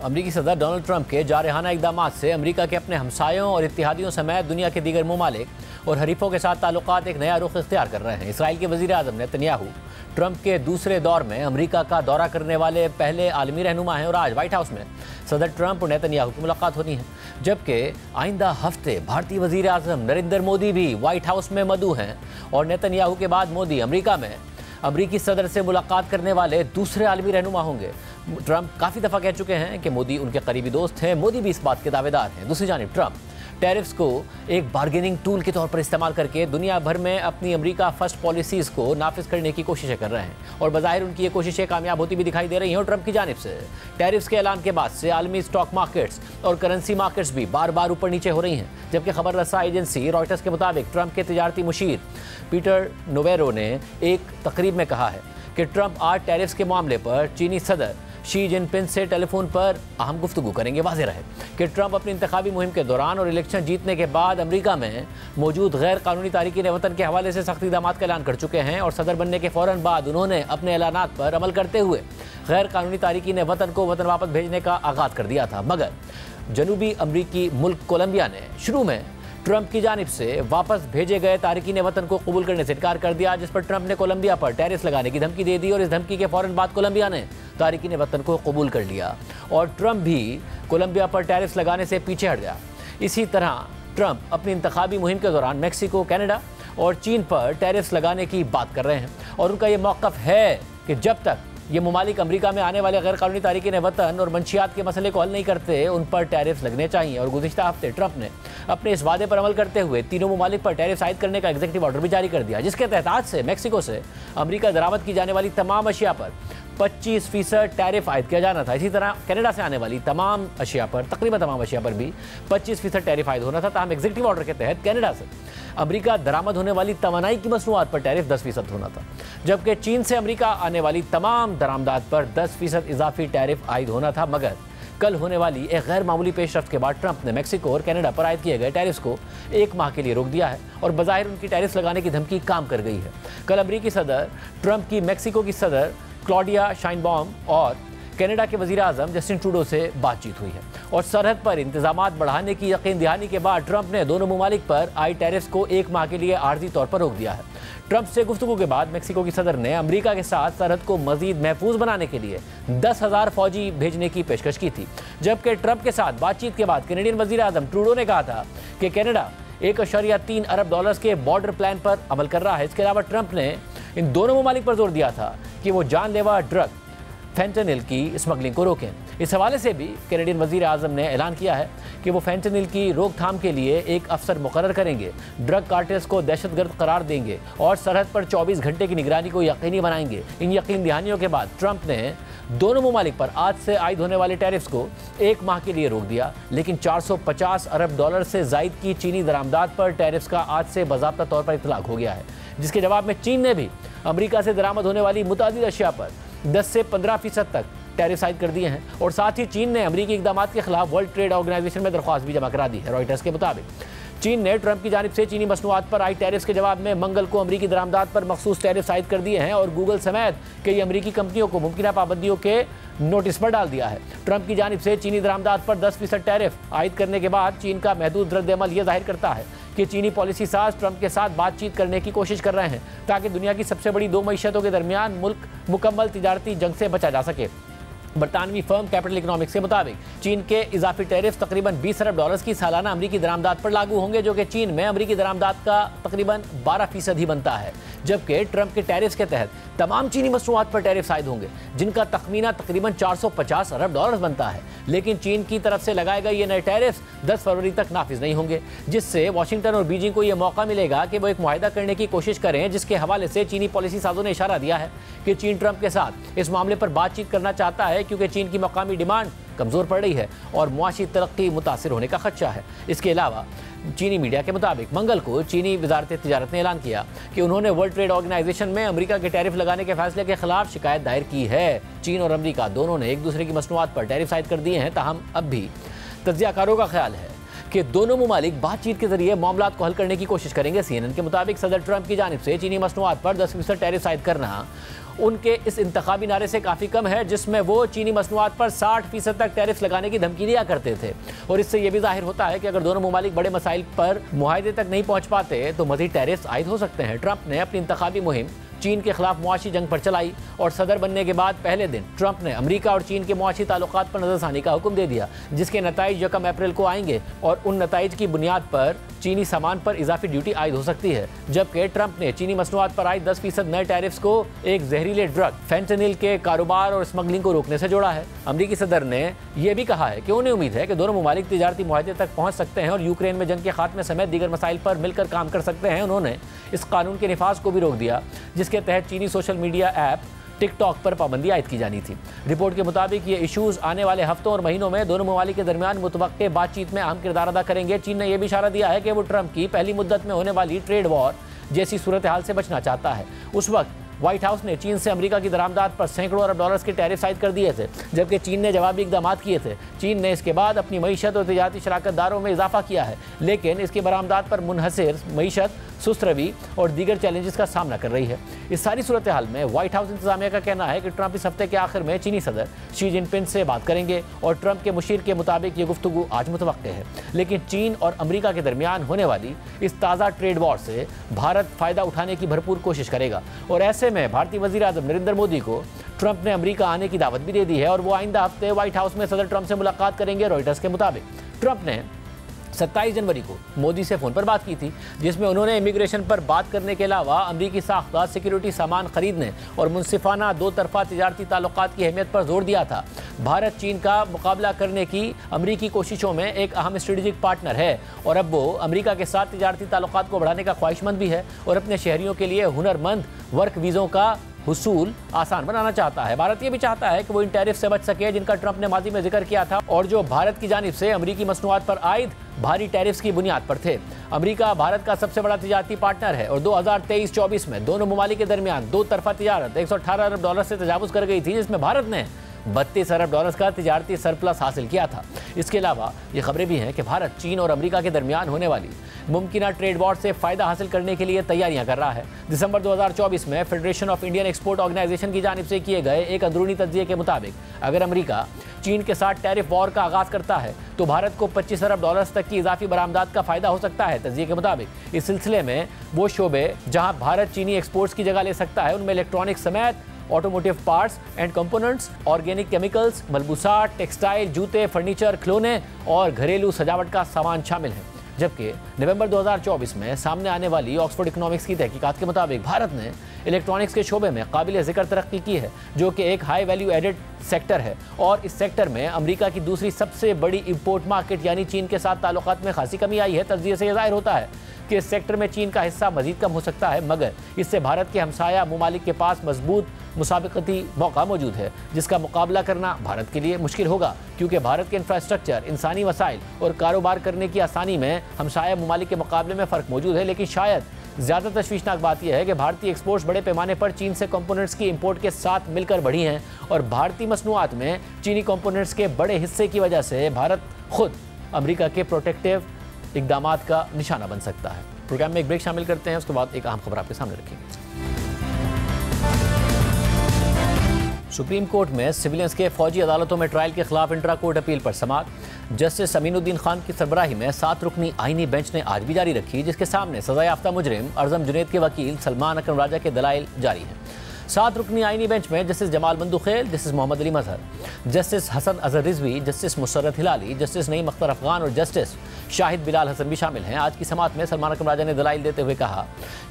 S1: अमरीकी सदर डोनाल्ड ट्रंप के जारहाना इक़दाम से अमरीका के अपने हमसायों और इत्तेहादियों समेत दुनिया के दीगर ममालिक और हरीफों के साथ ताल्लुकात एक नया रुख इख्तियार कर रहे हैं। इसराइल के वज़ीर आज़म नेतन्याहू ट्रंप के दूसरे दौर में अमरीका का दौरा करने वाले पहले आलमी रहनुमा हैं और आज व्हाइट हाउस में सदर ट्रंप और नेतन्याहू की मुलाकात होनी है। जबकि आइंदा हफ्ते भारतीय वज़ीर आज़म नरेंद्र मोदी भी व्हाइट हाउस में मदऊ हैं और नेतन्याहू के बाद मोदी अमरीका में अमरीकी सदर से मुलाकात करने वाले दूसरे आलमी रहनुमा होंगे। ट्रंप काफ़ी दफ़ा कह चुके हैं कि मोदी उनके करीबी दोस्त हैं, मोदी भी इस बात के दावेदार हैं। दूसरी जानिब ट्रंप टैरिफ्स को एक बार्गेनिंग टूल के तौर पर इस्तेमाल करके दुनिया भर में अपनी अमेरिका फर्स्ट पॉलिसीज़ को नाफिज करने की कोशिशें कर रहे हैं और बज़ाहिर उनकी ये कोशिशें कामयाब होती भी दिखाई दे रही हैं। और ट्रंप की जानिब से टैरिफ्स के ऐलान के बाद से आलमी स्टॉक मार्केट्स और करेंसी मार्केट्स भी बार बार ऊपर नीचे हो रही हैं। जबकि खबर रसा एजेंसी रॉयटर्स के मुताबिक ट्रंप के तिजारती मुशीर पीटर नोवेरो ने एक तकरीब में कहा है कि ट्रंप आज टैरिफ्स के मामले पर चीनी सदर शी जिनपिंग से टेलीफोन पर अहम गुफ्तगू करेंगे। वाज़ेह रहे कि ट्रंप अपनी इंतखाबी मुहिम के दौरान और इलेक्शन जीतने के बाद अमेरिका में मौजूद गैर कानूनी तारकीन वतन के हवाले से सख्त इक़दामात का ऐलान कर चुके हैं और सदर बनने के फ़ौरन बाद उन्होंने अपने ऐलानात पर अमल करते हुए गैर कानूनी तारकीन वतन को वतन वापस भेजने का आगाज़ कर दिया था। मगर जनूबी अमरीकी मुल्क कोलंबिया ने शुरू में ट्रंप की जानिब से वापस भेजे गए तारकीन वतन को कबूल करने से इनकार कर दिया, जिस पर ट्रंप ने कोलंबिया पर टैरिफ लगाने की धमकी दे दी और इस धमकी के फ़ौरन बाद कोलंबिया ने तारकीन वतन को कबूल कर लिया और ट्रंप भी कोलंबिया पर टैरिफ लगाने से पीछे हट गया। इसी तरह ट्रंप अपनी इंतखाबी मुहिम के दौरान मैक्सिको, कनाडा और चीन पर टैरिफ लगाने की बात कर रहे हैं और उनका ये मौक़िफ़ है कि जब तक ये ममालिक अमेरिका में आने वाले गैर कानूनी तारकीन वतन और मंशियात के मसले को हल नहीं करते, उन पर टैरिफ लगने चाहिए। और गुज़िश्ता हफ्ते ट्रंप ने अपने इस वादे पर अमल करते हुए तीनों ममालिक पर टैरिफ आयद करने का एग्जीक्यूटिव ऑर्डर भी जारी कर दिया, जिसके तहत आज से मैक्सिको से अमेरिका दरामद की जाने वाली तमाम अशिया पर 25% टैरिफ आयद किया जाना था। इसी तरह कनाडा से आने वाली तमाम अशिया पर, तकरीबन तमाम अशिया पर भी 25% टैरिफ आयद होना था। ताहम एग्जीक्यूटिव ऑर्डर के तहत कनाडा से अमेरिका दरामद होने वाली तवानाई की मसनूआत पर टैरिफ 10% होना था, जबकि चीन से अमेरिका आने वाली तमाम दरामदात पर 10% इजाफी टैरिफ आयद होना था। मगर कल होने वाली एक गैर मामूली पेशरफ्त के बाद ट्रंप ने मैक्सिको और कनाडा पर आयद किए गए टैरिफ्स को 1 माह के लिए रोक दिया है और बज़ाहिर उनकी टैरिफ लगाने की धमकी काम कर गई है। कल अमेरिकी सदर ट्रंप की मैक्सिको की सदर क्लॉडिया शाइनबॉम और कनाडा के वज़ीर आज़म जस्टिन ट्रूडो से बातचीत हुई है और सरहद पर इंतजामात बढ़ाने की यकीन दहानी के बाद ट्रंप ने दोनों ममालिक पर आई टैरिफ्स को 1 माह के लिए आर्जी तौर पर रोक दिया है। ट्रंप से गुफ्तगू के बाद मेक्सिको की सदर ने अमेरिका के साथ सरहद को मजीद महफूज बनाने के लिए 10,000 फौजी भेजने की पेशकश की थी, जबकि ट्रंप के साथ बातचीत के बाद कैनेडियन वज़ीर आज़म ट्रूडो ने कहा था कि कनाडा $1.3 अरब के बॉर्डर प्लान पर अमल कर रहा है। इसके अलावा ट्रंप ने इन दोनों ममालिक पर जोर दिया था कि वो जानलेवा ड्रग फेंटेनिल की स्मगलिंग को रोकें। इस हवाले से भी कैनेडियन वज़ीर आज़म ने ऐलान किया है कि वो फेंटेनिल की रोकथाम के लिए एक अफसर मुकर्रर करेंगे, ड्रग कार्टेल्स को दहशतगर्द करार देंगे और सरहद पर 24 घंटे की निगरानी को यकीनी बनाएंगे। इन यकीन दहानियों के बाद ट्रंप ने दोनों ममालिक पर आज से आयद होने वाले टैरिफ्स को 1 माह के लिए रोक दिया, लेकिन $450 अरब से जायद की चीनी दरामदात पर टैरिफ्स का आज से बाज़ाब्ता तौर पर इतलाक हो गया है, जिसके जवाब में चीन ने भी अमेरिका से दरामद होने वाली मुतादिद अशिया पर 10 से 15% तक टैरिफ आयद कर दिए हैं और साथ ही चीन ने अमेरिकी इक़दामात के खिलाफ वर्ल्ड ट्रेड ऑर्गेनाइजेशन में दरख्वास्त भी जमा करा दी है। रॉयटर्स के मुताबिक चीन ने ट्रंप की जानिब से चीनी मसनूआत पर आई टैरिफ्स के जवाब में मंगल को अमेरिकी दरामदात पर मखसूस टैरिफ आयद कर दिए हैं और गूगल समेत कई अमेरिकी कंपनियों को मुमकिन पाबंदियों के नोटिस पर डाल दिया है। ट्रंप की जानिब से चीनी दरामदात पर 10% टैरिफ आयद करने के बाद चीन का महदूद रद्द-ए-अमल यह जाहिर करता है कि चीनी पॉलिसी साज ट्रंप के साथ बातचीत करने की कोशिश कर रहे हैं ताकि दुनिया की सबसे बड़ी 2 मईशतों के दरमियान मुल्क मुकम्मल तिजारती जंग से बचा जा सके। बरतानवी फर्म कैपिटल इकोनॉमिक्स के मुताबिक चीन के इजाफी टैरिफ तकरीबन $20 अरब की सालाना अमरीकी दरामदात पर लागू होंगे, जो कि चीन में अमरीकी दरामदात का तकरीबन 12% ही बनता है, जबकि ट्रंप के टैरिफ्स के तहत तमाम चीनी मसनूआत पर टैरिफ आयद होंगे जिनका तखमीना तकरीबन $450 अरब बनता है। लेकिन चीन की तरफ से लगाए गए ये नए टैरिफ्स 10 फरवरी तक नाफिज नहीं होंगे, जिससे वाशिंगटन और बीजिंग को यह मौका मिलेगा कि वो एक मुआहदा करने की कोशिश करें, जिसके हवाले से चीनी पॉलिसी साजों ने इशारा दिया है कि चीन ट्रंप के साथ इस मामले पर बातचीत करना चाहता है क्योंकि चीन की मकामी डिमांड कमज़ोर पड़ रही है और मुआशी तरक्की मुतासिर होने का खदशा है। इसके अलावा चीनी मीडिया के मुताबिक मंगल को चीनी वजारत तिजारत ने ऐलान किया कि उन्होंने वर्ल्ड ट्रेड ऑर्गेनाइजेशन में अमेरिका के टैरिफ लगाने के फैसले के खिलाफ शिकायत दायर की है। चीन और अमेरिका दोनों ने एक दूसरे की मसनूआत पर टैरिफ आयद कर दिए हैं, ताहम अब भी तज्ज़ियाकारों का ख्याल है कि दोनों ममालिक बातचीत के जरिए मामलात को हल करने की कोशिश करेंगे। CNN के मुताबिक सदर ट्रंप की जानिब से चीनी मसनूआत पर 10% टैरिफ आयद करना उनके इस इंतखाबी नारे से काफ़ी कम है, जिसमें वो चीनी मसनूआत पर 60% तक टैरिफ लगाने की धमकी दिया करते थे। और इससे यह भी जाहिर होता है कि अगर दोनों ममालिक बड़े मसाइल पर मुआहदे तक नहीं पहुँच पाते तो मज़ीद टैरिफ आयद हो सकते हैं। ट्रंप ने अपनी इंतखाबी मुहिम चीन के खिलाफ मुआशी जंग पर चलाई और सदर बनने के बाद पहले दिन ट्रंप ने अमेरिका और चीन के मुआशी ताल्लुकात पर नजरसानी का हुक्म दे दिया, जिसके नताइज 1 अप्रैल को आएंगे और उन नताइज की बुनियाद पर चीनी सामान पर इजाफी ड्यूटी आयद हो सकती है। जबकि ट्रंप ने चीनी मसनूआत पर आयद 10% नए टैरिफ्स को एक जहरीले ड्रग फेंटेनिल के कारोबार और स्मगलिंग को रोकने से जोड़ा है। अमेरिकी सदर ने यह भी कहा है कि उन्हें उम्मीद है कि दोनों ममालिक तिजारती मुआहदे तक पहुंच सकते हैं और यूक्रेन में जंग के खात्मे समेत दीगर मसाइल पर मिलकर काम कर सकते हैं। उन्होंने इस कानून के निफाज को भी रोक दिया जिसके तहत चीनी सोशल मीडिया ऐप टिकटॉक पर पाबंदी आयद की जानी थी। रिपोर्ट के मुताबिक ये इशूज़ आने वाले हफ्तों और महीनों में दोनों ममालिक के दरमियान मुतवक्के बातचीत में अहम किरदार अदा करेंगे। चीन ने यह भी इशारा दिया है कि वो ट्रंप की पहली मुद्दत में होने वाली ट्रेड वॉर जैसी सूरत हाल से बचना चाहता है। उस वक्त व्हाइट हाउस ने चीन से अमेरिका की दरामदात पर सैकड़ों अरब डॉलर्स के टैरिफ आयद कर दिए थे, जबकि चीन ने जवाबी इकदाम किए थे। चीन ने इसके बाद अपनी मईशत और तिजारती शराकतदारों में इजाफा किया है, लेकिन इसकी बरामदात पर मुनहसर मईशत सुस्त रवी और दीगर चैलेंजेस का सामना कर रही है। इस सारी सूरत हाल में व्हाइट हाउस इंतजामिया का कहना है कि ट्रंप इस हफ्ते के आखिर में चीनी सदर शी जिनपिंग से बात करेंगे और ट्रंप के मुशीर के मुताबिक ये गुफ्तगू आज मुतवक्के है। लेकिन चीन और अमेरिका के दरमियान होने वाली इस ताज़ा ट्रेड वॉर से भारत फ़ायदा उठाने की भरपूर कोशिश करेगा और ऐसे में भारतीय वज़ीर आज़म नरेंद्र मोदी को ट्रंप ने अमेरिका आने की दावत भी दे दी है और वो आइंदा हफ्ते व्हाइट हाउस में सदर ट्रंप से मुलाकात करेंगे। रॉयटर्स के मुताबिक ट्रंप ने 27 जनवरी को मोदी से फ़ोन पर बात की थी, जिसमें उन्होंने इमिग्रेशन पर बात करने के अलावा अमरीकी साख्ता सिक्योरिटी सामान खरीदने और मुनसिफाना 2 तरफ़ा तिजारती ताल्लुकात की अहमियत पर जोर दिया था। भारत चीन का मुकाबला करने की अमरीकी कोशिशों में एक अहम स्ट्रेटेजिक पार्टनर है और अब वो अमरीका के साथ तिजारती ताल्लुकात को बढ़ाने का ख्वाहिशमंद भी है और अपने शहरियों के लिए हुनरमंद वर्क वीज़ों का हुसूल आसान बनाना चाहता है। भारत ये भी चाहता है कि वो इन टैरिफ से बच सके जिनका ट्रंप ने माजी में जिक्र किया था और जो भारत की जानिब से अमरीकी मसनूआत पर आयद भारी टैरिफ्स की बुनियाद पर थे। अमेरिका भारत का सबसे बड़ा तिजारती पार्टनर है और 2023-24 में दोनों ममालिक के दरमियान 2 तरफा तिजारत $118 अरब से तजावुज़ कर गई थी, जिसमें भारत ने $32 अरब का तिजारती सरप्लस हासिल किया था। इसके अलावा ये खबरें भी हैं कि भारत चीन और अमेरिका के दरमियान होने वाली मुमकिन ट्रेड वॉर से फ़ायदा हासिल करने के लिए तैयारियां कर रहा है। दिसंबर 2024 में federation of Indian export organization की जानिब से किए गए एक अंदरूनी तज्जिए के मुताबिक अगर अमेरिका चीन के साथ टैरिफ वॉर का आगाज़ करता है तो भारत को $25 अरब तक की इजाफी बरामदात का फ़ायदा हो सकता है। तज्जिए के मुताबिक इस सिलसिले में वो शोबे जहां भारत चीनी एक्सपोर्ट्स की जगह ले सकता है उनमें इलेक्ट्रॉनिक्स समेत automotive parts and components, organic chemicals, मलबूसात, टेक्सटाइल, जूते, फर्नीचर, खिलौने और घरेलू सजावट का सामान शामिल है। जबकि नवंबर 2024 में सामने आने वाली ऑक्सफोर्ड इकोनॉमिक्स की तहकीकात के मुताबिक भारत ने इलेक्ट्रॉनिक्स के शोबे में काबिल ज़िक्र तरक्की की है, जो कि एक हाई वैल्यू एडेड सेक्टर है और इस सेक्टर में अमेरिका की दूसरी सबसे बड़ी इंपोर्ट मार्केट यानी चीन के साथ ताल्लुकात में खासी कमी आई है। तज्जिए से जाहिर होता है कि इस सेक्टर में चीन का हिस्सा मजीद कम हो सकता है, मगर इससे भारत के हमसाया ममालिक के पास मजबूत मुसाबिकती मौका मौजूद है जिसका मुकाबला करना भारत के लिए मुश्किल होगा, क्योंकि भारत के इंफ्रास्ट्रक्चर, इंसानी वसाइल और कारोबार करने की आसानी में हमसाया ममालिक के मुकाबले में फ़र्क मौजूद है। लेकिन शायद ज़्यादा तशवीशनाक बात यह है कि भारतीय एक्सपोर्ट्स बड़े पैमाने पर चीन से कंपोनेंट्स की इंपोर्ट के साथ मिलकर बढ़ी हैं और भारतीय मसनूआत में चीनी कंपोनेंट्स के बड़े हिस्से की वजह से भारत खुद अमेरिका के प्रोटेक्टिव इक़दामात का निशाना बन सकता है। प्रोग्राम में एक ब्रेक शामिल करते हैं, उसके बाद एक अहम खबर आपके सामने रखेंगे। सुप्रीम कोर्ट में सिविलियंस के फौजी अदालतों में ट्रायल के खिलाफ इंट्रा कोर्ट अपील पर समाअत। जस्टिस अमीनुद्दीन खान की सरबराही में 7 रुकनी आईनी बेंच ने आज भी जारी रखी, जिसके सामने सजा याफ्ता मुजरिम अर्जम जुनैद के वकील सलमान अकरम राजा के दलाइल जारी हैं। 7 रुकनी आईनी बेंच में justice Jamal Mandokhail, justice Mohammad Ali Mazhar, justice Hasan Azhar Rizvi, justice Musarrat Hilali, justice Naeem Akhtar Afghan और जस्टिस शाहिद बिलाल हसन भी शामिल हैं। आज की समाअत में सलमान अकरम राजा ने दलाइल देते हुए कहा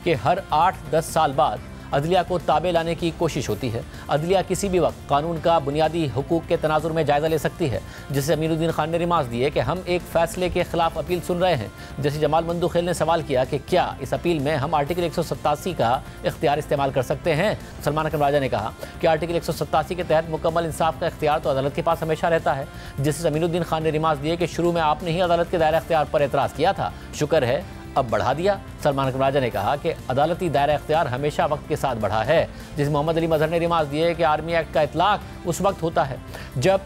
S1: कि हर 8-10 साल बाद अदलिया को ताबे लाने की कोशिश होती है। अदलिया किसी भी वक्त कानून का बुनियादी हुकूक के तनाजुर में जायज़ा ले सकती है, जिससे अमीनुद्दीन खान ने रिमार्क्स दिए कि हम एक फ़ैसले के खिलाफ अपील सुन रहे हैं। जैसे जमाल बंदुखेल ने सवाल किया कि क्या इस अपील में हम आर्टिकल 187 का इख्तियार इस्तेमाल कर सकते हैं। सलमान अकरम राजा ने कहा कि आर्टिकल 187 के तहत मुकम्मल इंसाफ का इख्तियार तो अदालत के पास हमेशा रहता है। जस्टिस अमीनुद्दीन खान ने रिमार्क्स दिए कि शुरू में आपने ही अदालत के दायरा इख्तियार पर एतराज़ किया था, शुक्र है अब बढ़ा दिया। सलमान अकरम राजा ने कहा कि अदालती दायरा इख्तियार हमेशा वक्त के साथ बढ़ा है। जिस मोहम्मद अली मजहर ने रिमार्क्स दिए कि आर्मी एक्ट का इतलाक उस वक्त होता है जब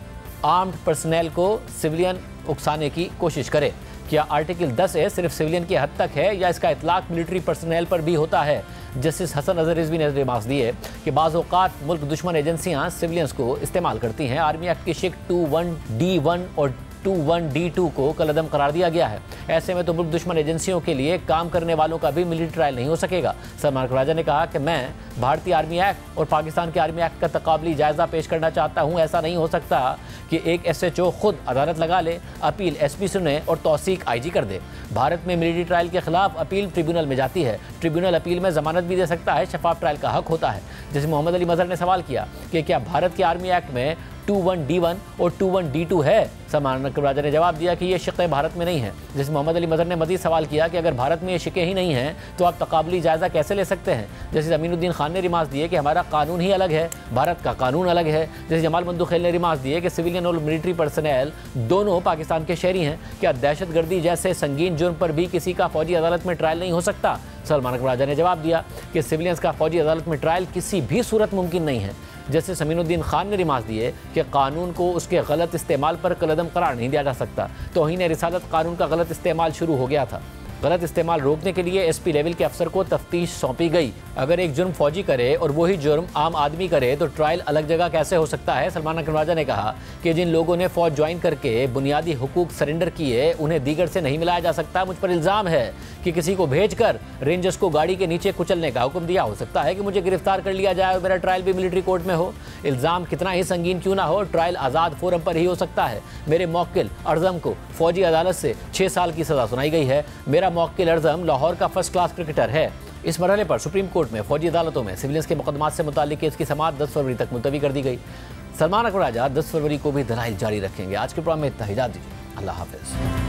S1: आर्म्ड पर्सनल को सिविलियन उकसाने की कोशिश करे। क्या आर्टिकल 10A सिर्फ सिविलियन की हद तक है या इसका इतलाक मिलिट्री पर्सनल पर भी होता है। जस्टिस हसन अजहर रिजवी ने रिमार्क्स दिए कि बाज़ औक़ात मुल्क दुश्मन एजेंसियाँ सिविलियंस को इस्तेमाल करती हैं। आर्मी एक्ट की शिक 21D1 और 21D2 को कलअदम करार दिया गया है। ऐसे में तो मुल्क दुश्मन एजेंसियों के लिए काम करने वालों का भी मिलिट्री ट्रायल नहीं हो सकेगा। सलमान राजा ने कहा कि मैं भारतीय आर्मी एक्ट और पाकिस्तान के आर्मी एक्ट का तकाबली जायज़ा पेश करना चाहता हूँ। ऐसा नहीं हो सकता कि एक SHO खुद अदालत लगा ले, अपील SP सुने और तौसीक IG कर दे। भारत में मिलिट्री ट्रायल के खिलाफ अपील ट्रिब्यूनल में जाती है। ट्रिब्यूनल अपील में जमानत भी दे सकता है, शफाफ ट्रायल का हक होता है। जैसे मोहम्मद अली मजहर ने सवाल किया कि क्या भारत के आर्मी एक्ट में 21D1 और 21D2 है। सलमान अकरम राजा ने जवाब दिया कि ये शिक़ें भारत में नहीं हैं। जिस मोहम्मद अली मजहर ने मज़ीद सवाल किया कि अगर भारत में ये शिक़ें ही नहीं हैं तो आप तकाबली जायज़ा कैसे ले सकते हैं। जैसे अमीनुद्दीन खान ने रिमार्क्स दिए कि हमारा कानून ही अलग है, भारत का कानून अलग है। जैसे जमाल बंदुखेल ने रिमार्क्स दिए कि सिविलियन और मिलिट्री पर्सनल दोनों पाकिस्तान के शहरी हैं। क्या दहशतगर्दी जैसे संगीन जुर्म पर भी किसी का फ़ौजी अदालत में ट्रायल नहीं हो सकता। सलमान अकरम राजा ने जवाब दिया कि सिविलियंस का फ़ौजी अदालत में ट्रायल किसी भी सूरत मुमकिन नहीं है। जस्टिस अमीनुद्दीन खान ने रिमार्क्स दिए कि कानून को उसके गलत इस्तेमाल पर कलअदम करार नहीं दिया जा सकता। तौहीन रिसालत कानून का गलत इस्तेमाल शुरू हो गया था। गलत इस्तेमाल रोकने के लिए SP लेवल के अफसर को तफ्तीश सौंपी गई। अगर एक जुर्म फौजी करे और वही जुर्म आम आदमी करे तो ट्रायल अलग जगह कैसे हो सकता है। सलमान अकरम राजा ने कहा कि जिन लोगों ने फौज ज्वाइन करके बुनियादी हुकूक सरेंडर किए उन्हें दीगर से नहीं मिलाया जा सकता। मुझ पर इल्ज़ाम है कि किसी को भेजकर रेंजर्स को गाड़ी के नीचे कुचलने का हुक्म दिया। हो सकता है कि मुझे गिरफ्तार कर लिया जाए और मेरा ट्रायल भी मिलिट्री कोर्ट में हो। इल्ज़ाम कितना ही संगीन क्यों ना हो, ट्रायल आज़ाद फोरम पर ही हो सकता है। मेरे मौक्किल अर्ज़म को फौजी अदालत से 6 साल की सज़ा सुनाई गई है। मेरा मौक्किल अर्ज़म लाहौर का फर्स्ट क्लास क्रिकेटर है। इस मरहले पर सुप्रीम कोर्ट में फौजी अदालतों में सिविलियंस के मुकदमात से मुताल्लिक केस की समाअत 10 फरवरी तक मुलतवी कर दी गई। सलमान अकरम राजा 10 फरवरी को भी दलाइल जारी रखेंगे। आज के प्रोग्राम में इतना ही इजाज़त दीजिए। अल्लाह हाफ़िज़।